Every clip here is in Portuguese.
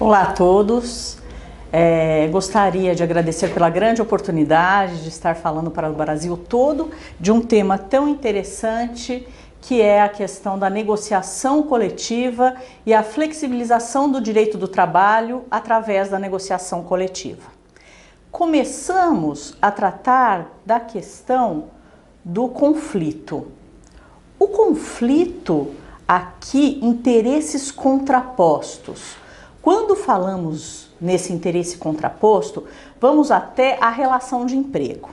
Olá a todos. Gostaria de agradecer pela grande oportunidade de estar falando para o Brasil todo de um tema tão interessante que é a questão da negociação coletiva e a flexibilização do direito do trabalho através da negociação coletiva. Começamos a tratar da questão do conflito. O conflito, aqui, interesses contrapostos. Quando falamos nesse interesse contraposto, vamos até a relação de emprego.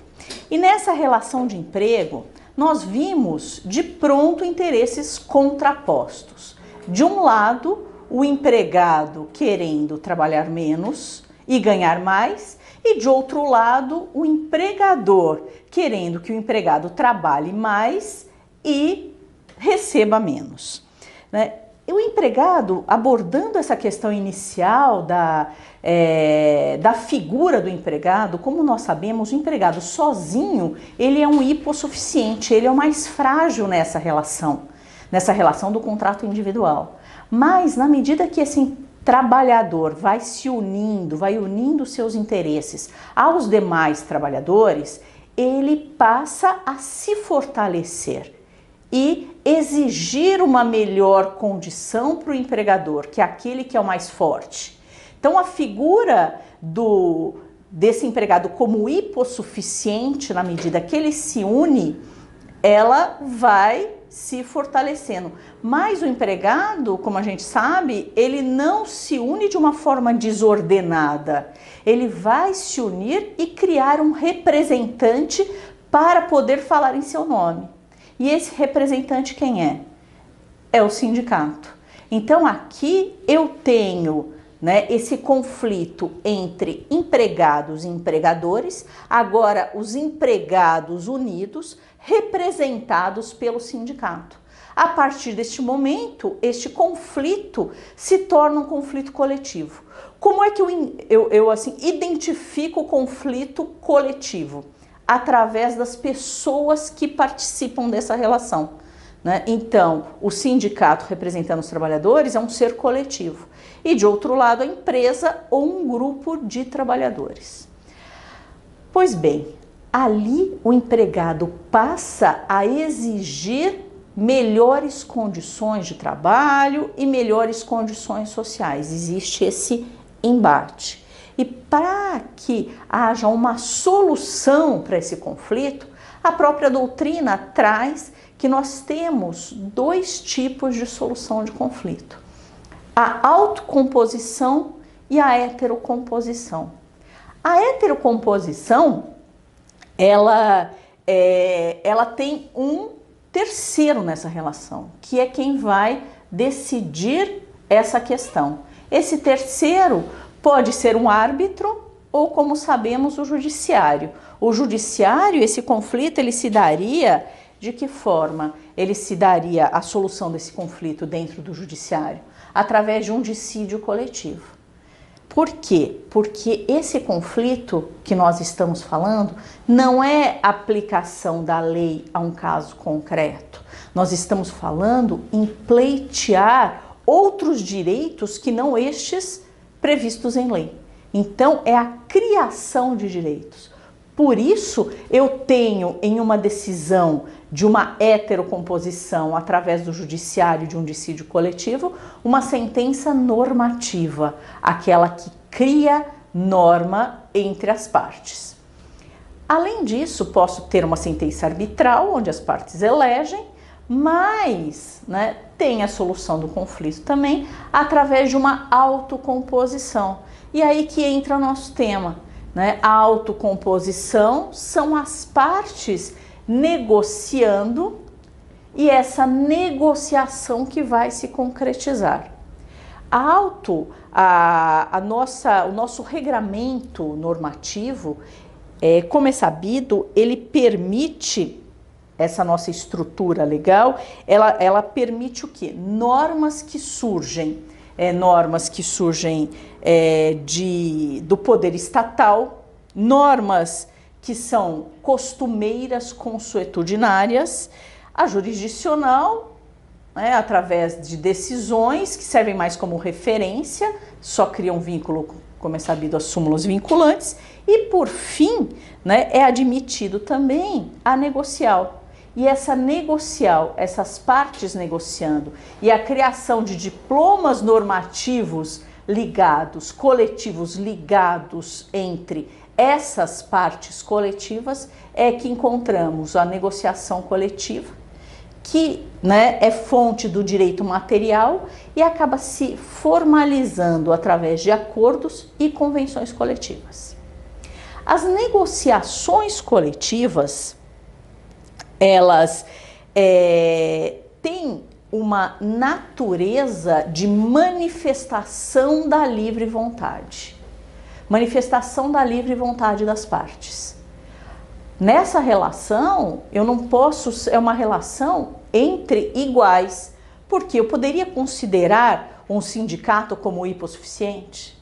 E nessa relação de emprego, nós vimos de pronto interesses contrapostos. De um lado, o empregado querendo trabalhar menos e ganhar mais, e de outro lado, o empregador querendo que o empregado trabalhe mais e receba menos, né? O empregado, abordando essa questão inicial da figura do empregado, como nós sabemos, o empregado sozinho, ele é um hipossuficiente, ele é o mais frágil nessa relação do contrato individual. Mas, na medida que esse trabalhador vai unindo seus interesses aos demais trabalhadores, ele passa a se fortalecer e exigir uma melhor condição para o empregador, que é aquele que é o mais forte. Então, a figura desse empregado como hipossuficiente, na medida que ele se une, ela vai se fortalecendo. Mas o empregado, como a gente sabe, ele não se une de uma forma desordenada. Ele vai se unir e criar um representante para poder falar em seu nome. E esse representante quem é? É o sindicato. Então aqui eu tenho, né, esse conflito entre empregados e empregadores, agora os empregados unidos, representados pelo sindicato. A partir deste momento, este conflito se torna um conflito coletivo. Como é que eu identifico o conflito coletivo? Através das pessoas que participam dessa relação, né? Então, o sindicato representando os trabalhadores é um ser coletivo e, de outro lado, a empresa ou um grupo de trabalhadores. Pois bem, ali o empregado passa a exigir melhores condições de trabalho e melhores condições sociais. Existe esse embate. E para que haja uma solução para esse conflito, a própria doutrina traz que nós temos dois tipos de solução de conflito: a autocomposição e a heterocomposição. A heterocomposição, ela tem um terceiro nessa relação, que é quem vai decidir essa questão. Esse terceiro pode ser um árbitro ou, como sabemos, o judiciário. O judiciário, esse conflito, ele se daria de que forma? Ele se daria a solução desse conflito dentro do judiciário? Através de um dissídio coletivo. Por quê? Porque esse conflito que nós estamos falando não é aplicação da lei a um caso concreto. Nós estamos falando em pleitear outros direitos que não estes previstos em lei. Então, é a criação de direitos. Por isso, eu tenho em uma decisão de uma heterocomposição através do judiciário de um dissídio coletivo, uma sentença normativa, aquela que cria norma entre as partes. Além disso, posso ter uma sentença arbitral, onde as partes elegem, mas, né, tem a solução do conflito também através de uma autocomposição. E aí que entra o nosso tema, né? A autocomposição são as partes negociando e essa negociação que vai se concretizar. O nosso regramento normativo, como é sabido, ele permite, essa nossa estrutura legal, ela permite o quê? Normas que surgem do poder estatal, normas que são costumeiras, consuetudinárias, a jurisdicional né, através de decisões que servem mais como referência, só criam vínculo, como é sabido, as súmulas vinculantes, e por fim, né, é admitido também a negocial. E essa negocial, essas partes negociando e a criação de diplomas normativos ligados, coletivos ligados entre essas partes coletivas, é que encontramos a negociação coletiva, que, né, é fonte do direito material e acaba se formalizando através de acordos e convenções coletivas. As negociações coletivas, elas têm uma natureza de manifestação da livre vontade. Manifestação da livre vontade das partes. Nessa relação, eu não posso, é uma relação entre iguais, porque eu poderia considerar um sindicato como hipossuficiente?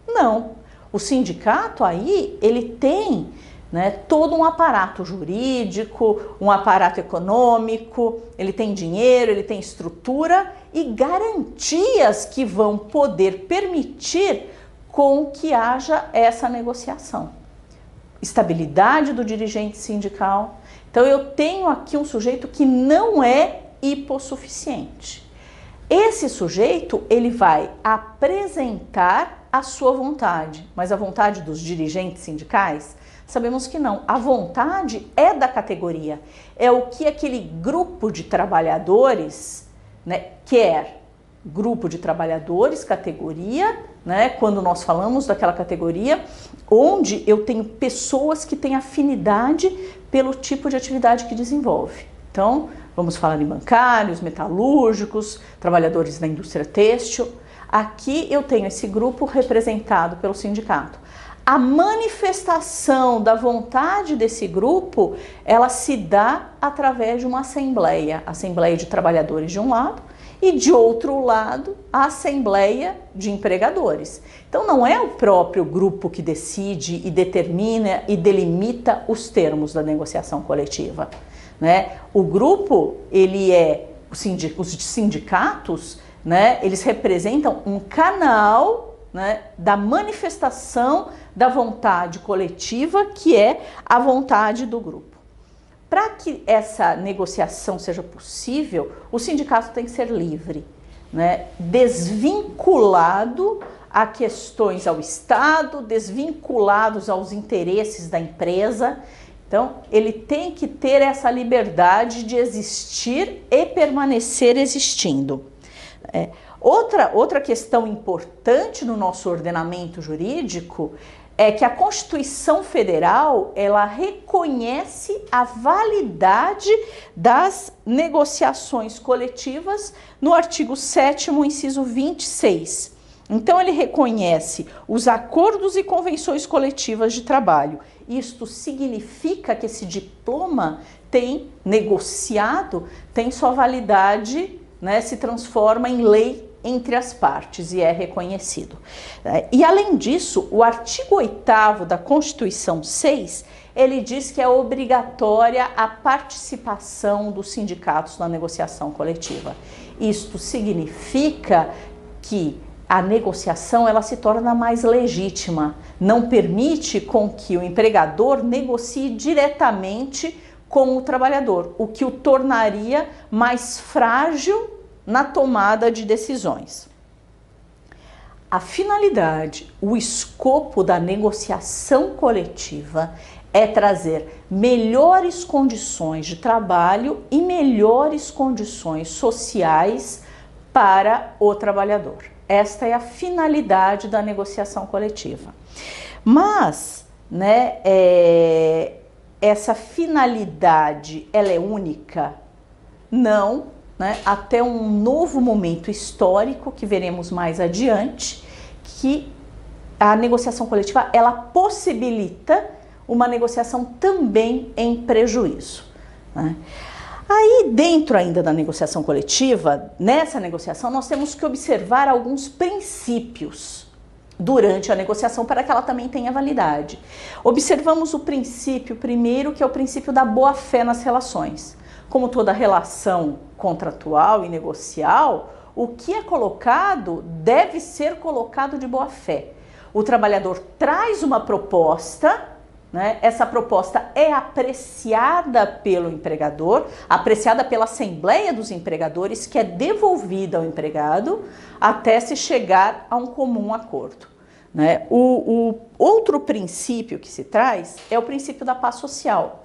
Não. O sindicato aí, ele tem, né, todo um aparato jurídico, um aparato econômico, ele tem dinheiro, ele tem estrutura e garantias que vão poder permitir com que haja essa negociação. Estabilidade do dirigente sindical. Então eu tenho aqui um sujeito que não é hipossuficiente. Esse sujeito, ele vai apresentar a sua vontade, mas a vontade dos dirigentes sindicais, sabemos que não. A vontade é da categoria, é o que aquele grupo de trabalhadores, né, quer. Grupo de trabalhadores, categoria, né, quando nós falamos daquela categoria, onde eu tenho pessoas que têm afinidade pelo tipo de atividade que desenvolve. Então, vamos falar em bancários, metalúrgicos, trabalhadores da indústria têxtil. Aqui eu tenho esse grupo representado pelo sindicato. A manifestação da vontade desse grupo, ela se dá através de uma assembleia de trabalhadores de um lado e de outro lado a assembleia de empregadores. Então não é o próprio grupo que decide e determina e delimita os termos da negociação coletiva, né? O grupo, ele é, os sindicatos, né, eles representam um canal, né, da manifestação da vontade coletiva, que é a vontade do grupo. Para que essa negociação seja possível, o sindicato tem que ser livre, né, desvinculado a questões ao Estado, desvinculados aos interesses da empresa. Então, ele tem que ter essa liberdade de existir e permanecer existindo. Outra questão importante no nosso ordenamento jurídico é que a Constituição Federal, ela reconhece a validade das negociações coletivas no artigo 7º, inciso 26. Então, ele reconhece os acordos e convenções coletivas de trabalho. Isto significa que esse diploma negociado, tem sua validade, né, se transforma em lei entre as partes e é reconhecido. E além disso, o artigo 8º da Constituição 6, ele diz que é obrigatória a participação dos sindicatos na negociação coletiva. Isto significa que a negociação, ela se torna mais legítima, não permite com que o empregador negocie diretamente com o trabalhador, o que o tornaria mais frágil na tomada de decisões. A finalidade, o escopo da negociação coletiva é trazer melhores condições de trabalho e melhores condições sociais para o trabalhador. Esta é a finalidade da negociação coletiva. Mas, né, essa finalidade, ela é única? Não, né? Até um novo momento histórico que veremos mais adiante, que a negociação coletiva, ela possibilita uma negociação também em prejuízo, né? Aí, dentro ainda da negociação coletiva, nessa negociação, nós temos que observar alguns princípios durante a negociação para que ela também tenha validade. Observamos o princípio primeiro, que é o princípio da boa-fé nas relações. como toda relação contratual e negocial, o que é colocado deve ser colocado de boa fé. O trabalhador traz uma proposta, né? Essa proposta é apreciada pelo empregador, apreciada pela Assembleia dos Empregadores, que é devolvida ao empregado até se chegar a um comum acordo, né? O outro princípio que se traz é o princípio da paz social,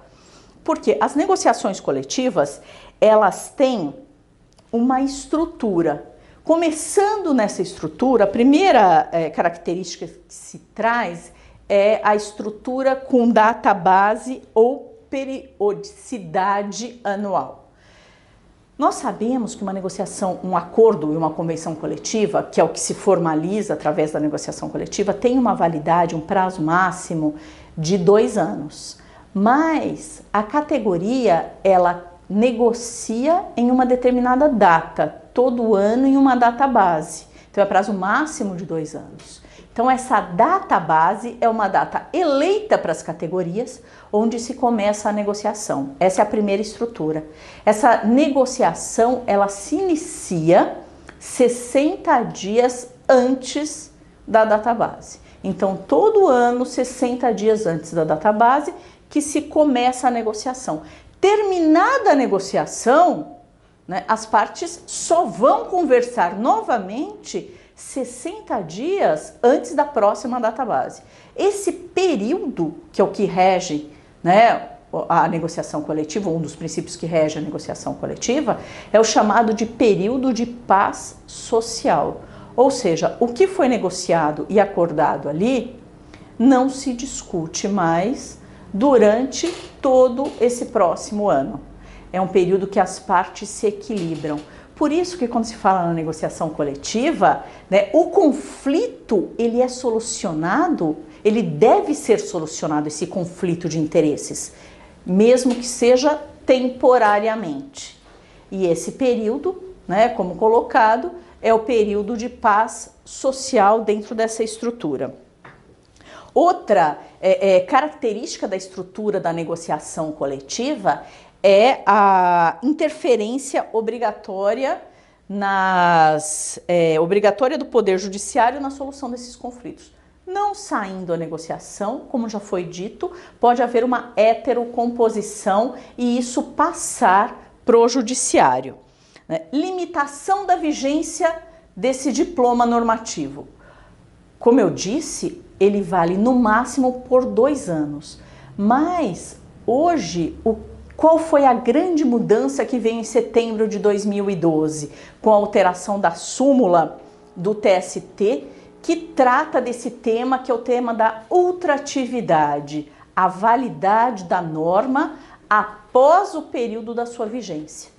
porque as negociações coletivas, elas têm uma estrutura. Começando nessa estrutura, a primeira característica que se traz é a estrutura com data base ou periodicidade anual. Nós sabemos que uma negociação, um acordo e uma convenção coletiva, que é o que se formaliza através da negociação coletiva, tem uma validade, um prazo máximo de 2 anos. Mas a categoria, ela negocia em uma determinada data, todo ano em uma data base. Então é prazo máximo de 2 anos. Então essa data base é uma data eleita para as categorias, onde se começa a negociação. Essa é a primeira estrutura. Essa negociação, ela se inicia 60 dias antes da data base. Então todo ano, 60 dias antes da data base, que se começa a negociação. Terminada a negociação, né, as partes só vão conversar novamente 60 dias antes da próxima data base. Esse período, que é o que rege, né, a negociação coletiva, um dos princípios que rege a negociação coletiva, é o chamado de período de paz social. Ou seja, o que foi negociado e acordado ali não se discute mais durante todo esse próximo ano. É um período que as partes se equilibram. Por isso que quando se fala na negociação coletiva, né, o conflito, ele é solucionado, ele deve ser solucionado, esse conflito de interesses, mesmo que seja temporariamente. E esse período, né, como colocado, é o período de paz social dentro dessa estrutura. Outra característica da estrutura da negociação coletiva é a interferência obrigatória obrigatória do Poder Judiciário na solução desses conflitos. Não saindo a negociação, como já foi dito, pode haver uma heterocomposição e isso passar para o Judiciário. Né? Limitação da vigência desse diploma normativo. Como eu disse, ele vale no máximo por 2 anos. Mas hoje, qual foi a grande mudança que veio em setembro de 2012, com a alteração da súmula do TST, que trata desse tema, que é o tema da ultratividade, a validade da norma após o período da sua vigência.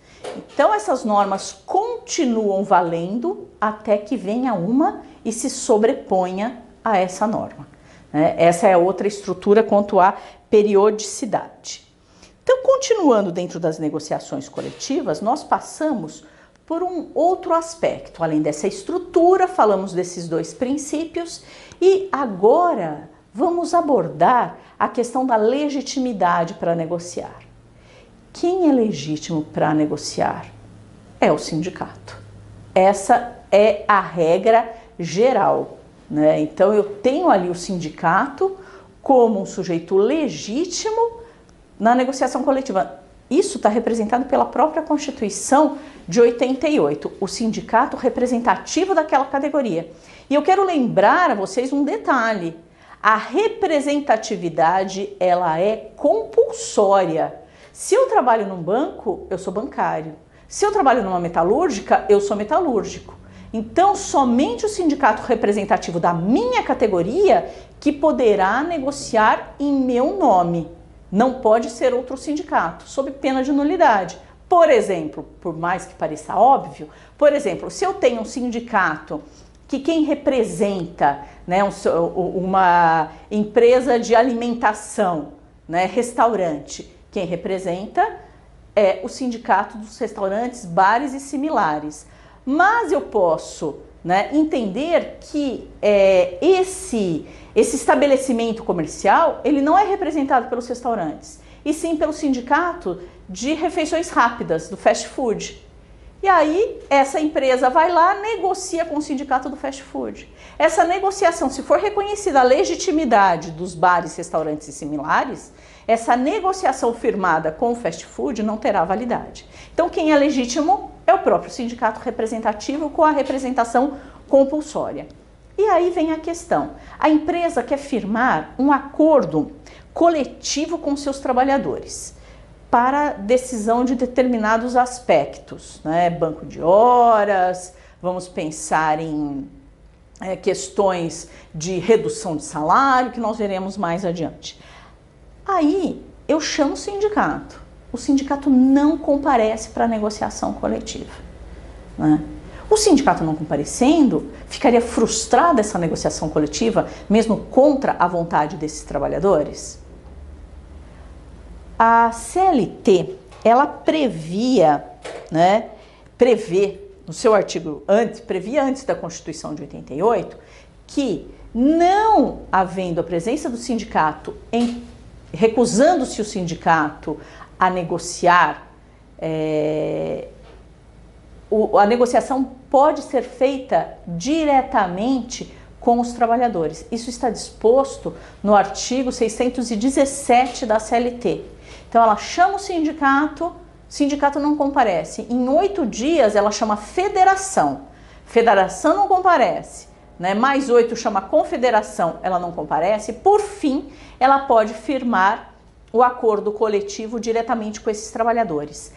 Então essas normas continuam valendo até que venha uma e se sobreponha a essa norma. Essa é outra estrutura quanto à periodicidade. Então, continuando dentro das negociações coletivas, nós passamos por um outro aspecto. Além dessa estrutura, falamos desses 2 princípios e agora vamos abordar a questão da legitimidade para negociar. Quem é legítimo para negociar? É o sindicato. Essa é a regra geral, né? Então eu tenho ali o sindicato como um sujeito legítimo na negociação coletiva. Isso está representado pela própria Constituição de 88, o sindicato representativo daquela categoria. E eu quero lembrar a vocês um detalhe: a representatividade, ela é compulsória. Se eu trabalho num banco, eu sou bancário. Se eu trabalho numa metalúrgica, eu sou metalúrgico. Então, somente o sindicato representativo da minha categoria que poderá negociar em meu nome. Não pode ser outro sindicato, sob pena de nulidade. Por exemplo, por mais que pareça óbvio, por exemplo, se eu tenho um sindicato que quem representa, né, uma empresa de alimentação, né, restaurante, quem representa é o sindicato dos restaurantes, bares e similares. Mas eu posso, né, entender que esse estabelecimento comercial, ele não é representado pelos restaurantes, e sim pelo sindicato de refeições rápidas, do fast food. E aí, essa empresa vai lá, negocia com o sindicato do fast food. Essa negociação, se for reconhecida a legitimidade dos bares, restaurantes e similares, essa negociação firmada com o fast food não terá validade. Então, quem é legítimo é o próprio sindicato representativo com a representação compulsória. E aí vem a questão. A empresa quer firmar um acordo coletivo com seus trabalhadores para decisão de determinados aspectos, né? Banco de horas, vamos pensar em questões de redução de salário, que nós veremos mais adiante. Aí eu chamo o sindicato não comparece para a negociação coletiva, né? O sindicato não comparecendo, ficaria frustrada essa negociação coletiva, mesmo contra a vontade desses trabalhadores? A CLT, ela previa, né, prevê no seu artigo, previa antes da Constituição de 88, que não havendo a presença do sindicato, recusando-se o sindicato a negociar, a negociação pode ser feita diretamente com os trabalhadores. Isso está disposto no artigo 617 da CLT. Então ela chama o sindicato não comparece. Em 8 dias ela chama federação não comparece, né? Mais 8 chama confederação, ela não comparece. Por fim, ela pode firmar o acordo coletivo diretamente com esses trabalhadores.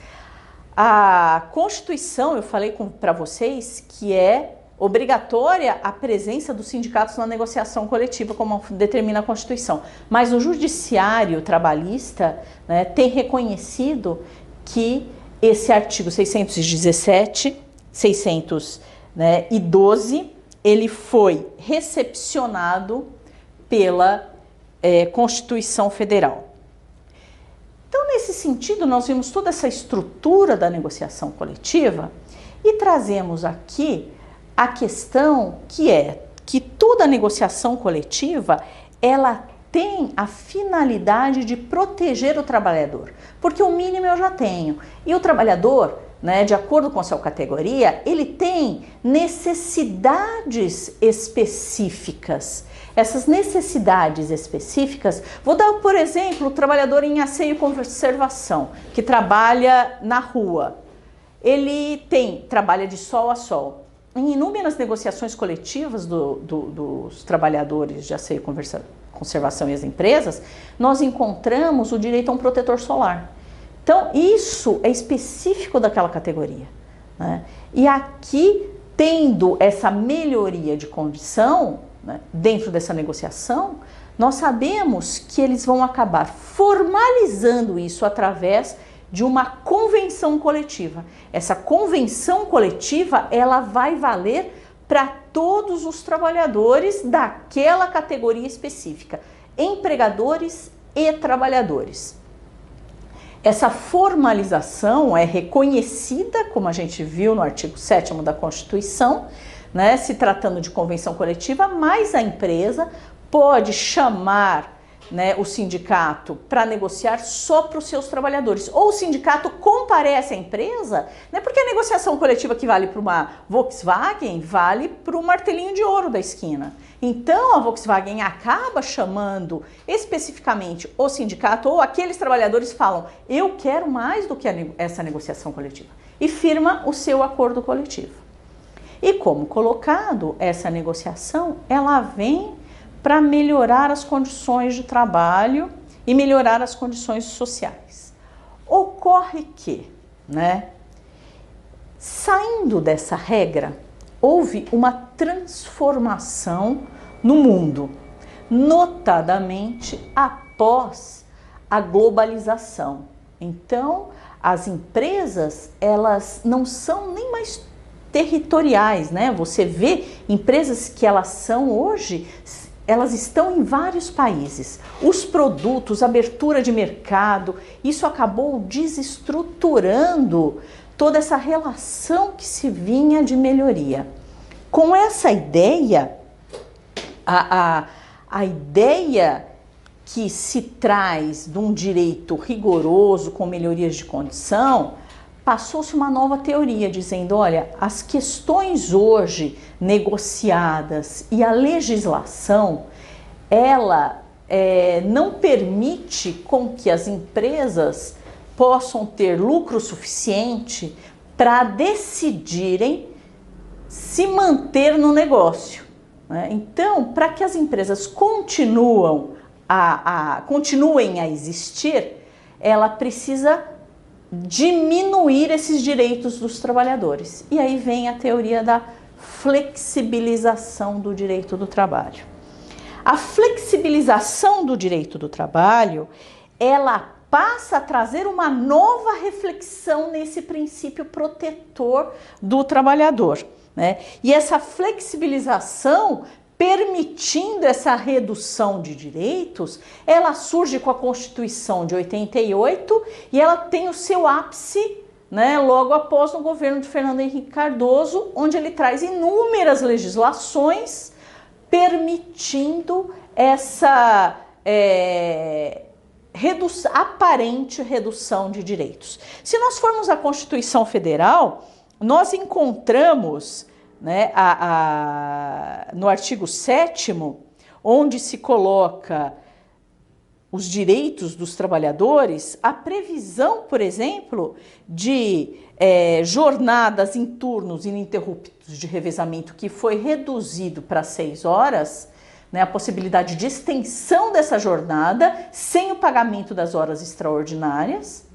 A Constituição, eu falei para vocês que é obrigatória a presença dos sindicatos na negociação coletiva, como determina a Constituição. Mas o judiciário trabalhista, né, tem reconhecido que esse artigo 617, 612, ele foi recepcionado pela Constituição Federal. Então, nesse sentido, nós vimos toda essa estrutura da negociação coletiva e trazemos aqui a questão que toda negociação coletiva, ela tem a finalidade de proteger o trabalhador, porque o mínimo eu já tenho. E o trabalhador, né, de acordo com a sua categoria, ele tem necessidades específicas. Essas necessidades específicas, vou dar, por exemplo, o trabalhador em asseio e conservação, que trabalha na rua. Ele trabalha de sol a sol. Em inúmeras negociações coletivas dos trabalhadores de asseio e conservação e as empresas, nós encontramos o direito a um protetor solar. Então, isso é específico daquela categoria, né? E aqui, tendo essa melhoria de condição, né, dentro dessa negociação, nós sabemos que eles vão acabar formalizando isso através de uma convenção coletiva. Essa convenção coletiva, ela vai valer para todos os trabalhadores daquela categoria específica, empregadores e trabalhadores. Essa formalização é reconhecida, como a gente viu no artigo 7º da Constituição, né, se tratando de convenção coletiva, mas a empresa pode chamar, né, o sindicato para negociar só para os seus trabalhadores. Ou o sindicato comparece à empresa, né, porque a negociação coletiva que vale para uma Volkswagen vale para o martelinho de ouro da esquina. Então a Volkswagen acaba chamando especificamente o sindicato, ou aqueles trabalhadores falam, eu quero mais do que essa negociação coletiva, e firma o seu acordo coletivo. E como colocado, essa negociação, ela vem para melhorar as condições de trabalho e melhorar as condições sociais. Ocorre que, né, saindo dessa regra, houve uma transformação no mundo, notadamente após a globalização. Então, as empresas, elas não são nem mais territoriais, né? Você vê empresas que elas são hoje, elas estão em vários países. Os produtos, abertura de mercado, isso acabou desestruturando toda essa relação que se vinha de melhoria. Com essa ideia, a ideia que se traz de um direito rigoroso com melhorias de condição, passou-se uma nova teoria dizendo, olha, as questões hoje negociadas e a legislação, ela não permite com que as empresas possam ter lucro suficiente para decidirem se manter no negócio, né? Então, para que as empresas continuem a existir, ela precisa diminuir esses direitos dos trabalhadores. E aí vem a teoria da flexibilização do direito do trabalho. A flexibilização do direito do trabalho, ela passa a trazer uma nova reflexão nesse princípio protetor do trabalhador, né? E essa flexibilização, permitindo essa redução de direitos, ela surge com a Constituição de 88 e ela tem o seu ápice, né, logo após o governo de Fernando Henrique Cardoso, onde ele traz inúmeras legislações permitindo essa aparente redução de direitos. Se nós formos à Constituição Federal, nós encontramos, né, no artigo 7º, onde se coloca os direitos dos trabalhadores, a previsão, por exemplo, de jornadas em turnos ininterruptos de revezamento, que foi reduzido para 6 horas, né, a possibilidade de extensão dessa jornada sem o pagamento das horas extraordinárias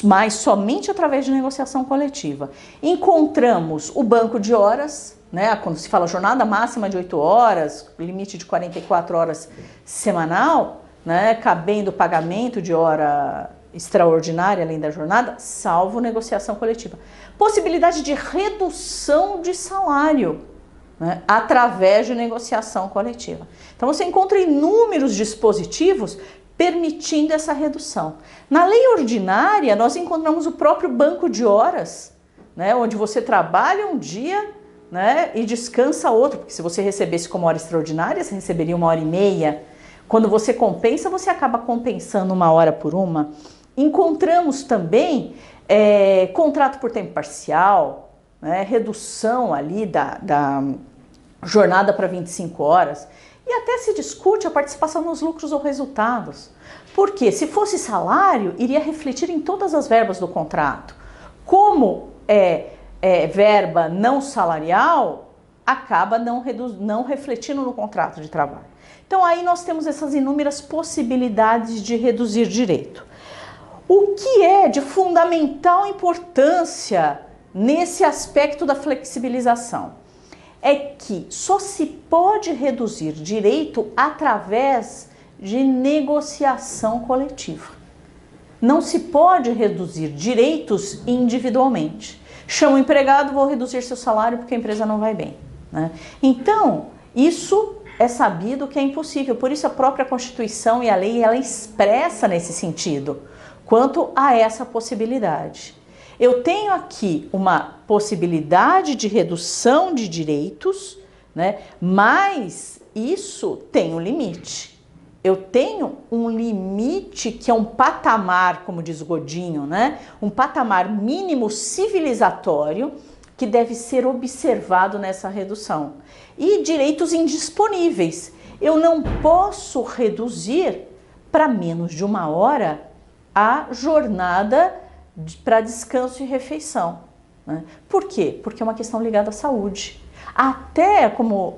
mas somente através de negociação coletiva. Encontramos o banco de horas, né, quando se fala jornada máxima de 8 horas, limite de 44 horas semanal, né, cabendo o pagamento de hora extraordinária além da jornada, salvo negociação coletiva. Possibilidade de redução de salário, né, através de negociação coletiva. Então você encontra inúmeros dispositivos permitindo essa redução. Na lei ordinária, nós encontramos o próprio banco de horas, né, onde você trabalha um dia, né, e descansa outro, porque se você recebesse como hora extraordinária, você receberia 1h30. Quando você compensa, você acaba compensando 1 hora por uma. Encontramos também contrato por tempo parcial, né, redução ali da jornada para 25 horas. E até se discute a participação nos lucros ou resultados. Porque se fosse salário, iria refletir em todas as verbas do contrato. Como verba não salarial, acaba não refletindo no contrato de trabalho. Então aí nós temos essas inúmeras possibilidades de reduzir direito. O que é de fundamental importância nesse aspecto da flexibilização? É que só se pode reduzir direito através de negociação coletiva. Não se pode reduzir direitos individualmente. Chamo o empregado, vou reduzir seu salário porque a empresa não vai bem, né? Então, isso é sabido que é impossível. Por isso a própria Constituição e a lei, ela expressa nesse sentido, quanto a essa possibilidade. Eu tenho aqui uma possibilidade de redução de direitos, né? Mas isso tem um limite. Eu tenho um limite que é um patamar, como diz Godinho, né? Um patamar mínimo civilizatório que deve ser observado nessa redução. E direitos indisponíveis. Eu não posso reduzir para menos de 1 hora a jornada para descanso e refeição, né? Por quê? Porque é uma questão ligada à saúde. Até, como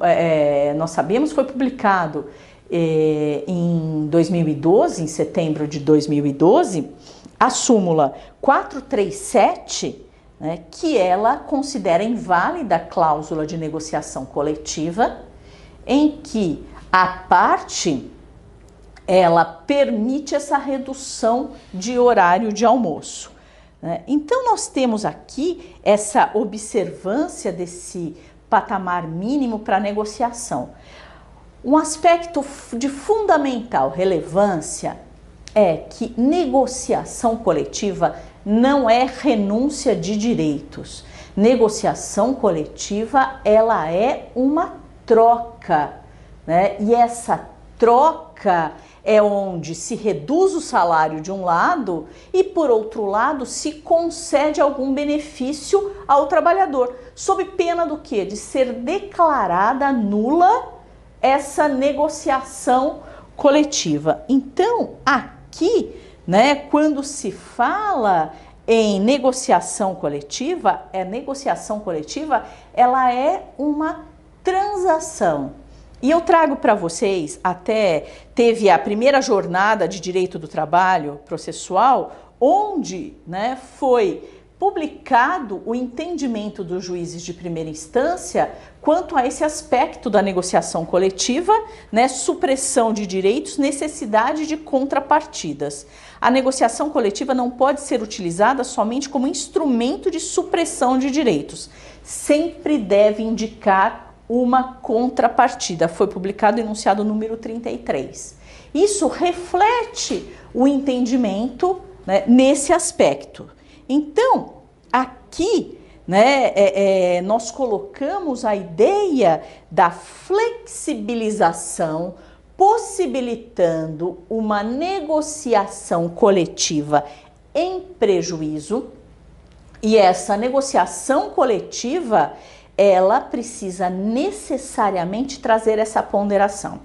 nós sabemos, foi publicado em 2012, em setembro de 2012, a súmula 437, né, que ela considera inválida a cláusula de negociação coletiva, em que a parte ela permite essa redução de horário de almoço. Então nós temos aqui essa observância desse patamar mínimo para negociação. Um aspecto de fundamental relevância é que negociação coletiva não é renúncia de direitos. Negociação coletiva, ela é uma troca, né? E essa troca é onde se reduz o salário de um lado e, por outro lado, se concede algum benefício ao trabalhador, sob pena do quê? De ser declarada nula essa negociação coletiva. Então, aqui, né, quando se fala em negociação coletiva, ela é uma transação. E eu trago para vocês, até teve a primeira jornada de direito do trabalho processual, onde, né, foi publicado o entendimento dos juízes de primeira instância quanto a esse aspecto da negociação coletiva, né, supressão de direitos, necessidade de contrapartidas. A negociação coletiva não pode ser utilizada somente como instrumento de supressão de direitos. Sempre deve indicar uma contrapartida. Foi publicado o enunciado número 33. Isso reflete o entendimento, né, nesse aspecto. Então, aqui, né, nós colocamos a ideia da flexibilização, possibilitando uma negociação coletiva em prejuízo, e essa negociação coletiva ela precisa necessariamente trazer essa ponderação.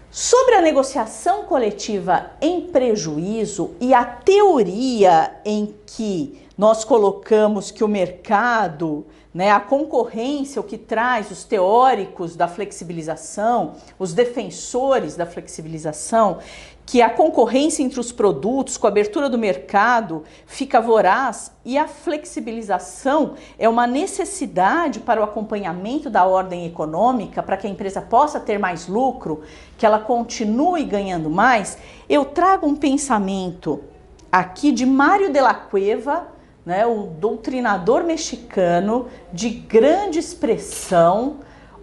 Sobre a negociação coletiva em prejuízo e a teoria em que nós colocamos que o mercado, né, a concorrência, o que traz os teóricos da flexibilização, os defensores da flexibilização, que a concorrência entre os produtos, com a abertura do mercado, fica voraz e a flexibilização é uma necessidade para o acompanhamento da ordem econômica, para que a empresa possa ter mais lucro, que ela continue ganhando mais. Eu trago um pensamento aqui de Mário de la Cueva, né, o doutrinador mexicano de grande expressão,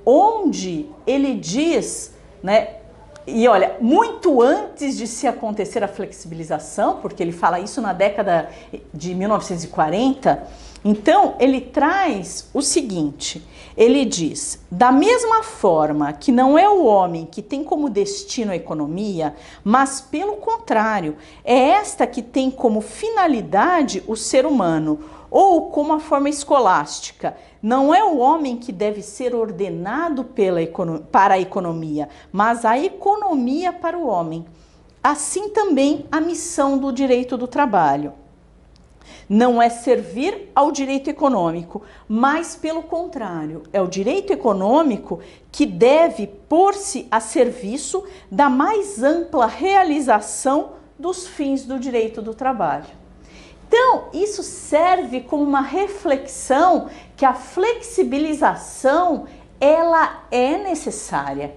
onde ele diz, né, e olha, muito antes de se acontecer a flexibilização, porque ele fala isso na década de 1940, então ele traz o seguinte, ele diz, da mesma forma que não é o homem que tem como destino a economia, mas pelo contrário, é esta que tem como finalidade o ser humano, ou como a forma escolástica, não é o homem que deve ser ordenado para a economia, mas a economia para o homem. Assim também a missão do direito do trabalho. Não é servir ao direito econômico, mas pelo contrário, é o direito econômico que deve pôr-se a serviço da mais ampla realização dos fins do direito do trabalho. Então, isso serve como uma reflexão que a flexibilização, ela é necessária,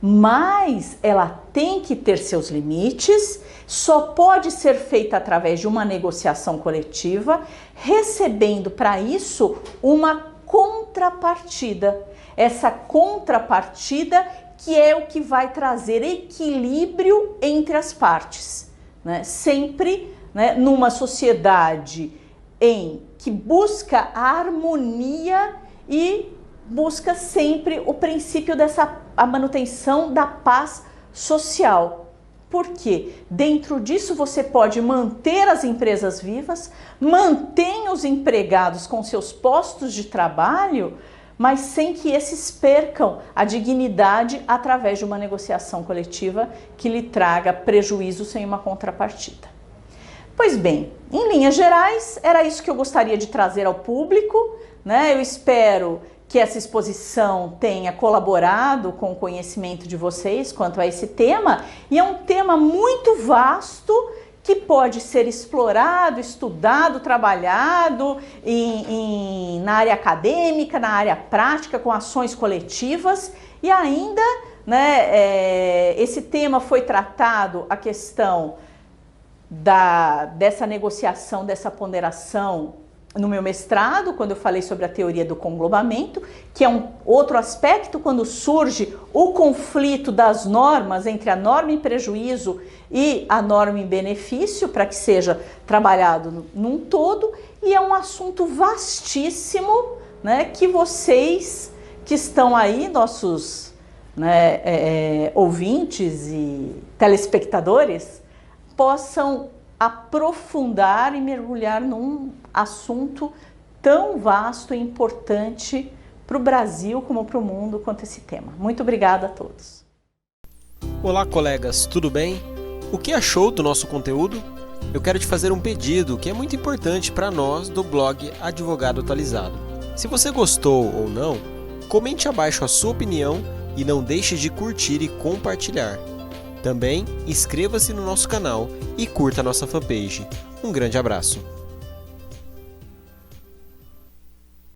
mas ela tem que ter seus limites, só pode ser feita através de uma negociação coletiva, recebendo para isso uma contrapartida. Essa contrapartida que é o que vai trazer equilíbrio entre as partes, né? Sempre, né, numa sociedade em que busca a harmonia e busca sempre o princípio a manutenção da paz social. Porque dentro disso você pode manter as empresas vivas, mantém os empregados com seus postos de trabalho, mas sem que esses percam a dignidade através de uma negociação coletiva que lhe traga prejuízo sem uma contrapartida. Pois bem, em linhas gerais, era isso que eu gostaria de trazer ao público, né? Eu espero que essa exposição tenha colaborado com o conhecimento de vocês quanto a esse tema, e é um tema muito vasto que pode ser explorado, estudado, trabalhado na área acadêmica, na área prática, com ações coletivas, e ainda, né, esse tema foi tratado, a questão dessa negociação, dessa ponderação no meu mestrado, quando eu falei sobre a teoria do conglobamento, que é um outro aspecto quando surge o conflito das normas entre a norma em prejuízo e a norma em benefício, para que seja trabalhado num todo, e é um assunto vastíssimo, né, que vocês que estão aí, nossos né, ouvintes e telespectadores possam aprofundar e mergulhar num assunto tão vasto e importante para o Brasil como para o mundo quanto esse tema. Muito obrigada a todos. Olá, colegas, tudo bem? O que achou do nosso conteúdo? Eu quero te fazer um pedido que é muito importante para nós do blog Advogado Atualizado. Se você gostou ou não, comente abaixo a sua opinião e não deixe de curtir e compartilhar. Também inscreva-se no nosso canal e curta a nossa fanpage. Um grande abraço!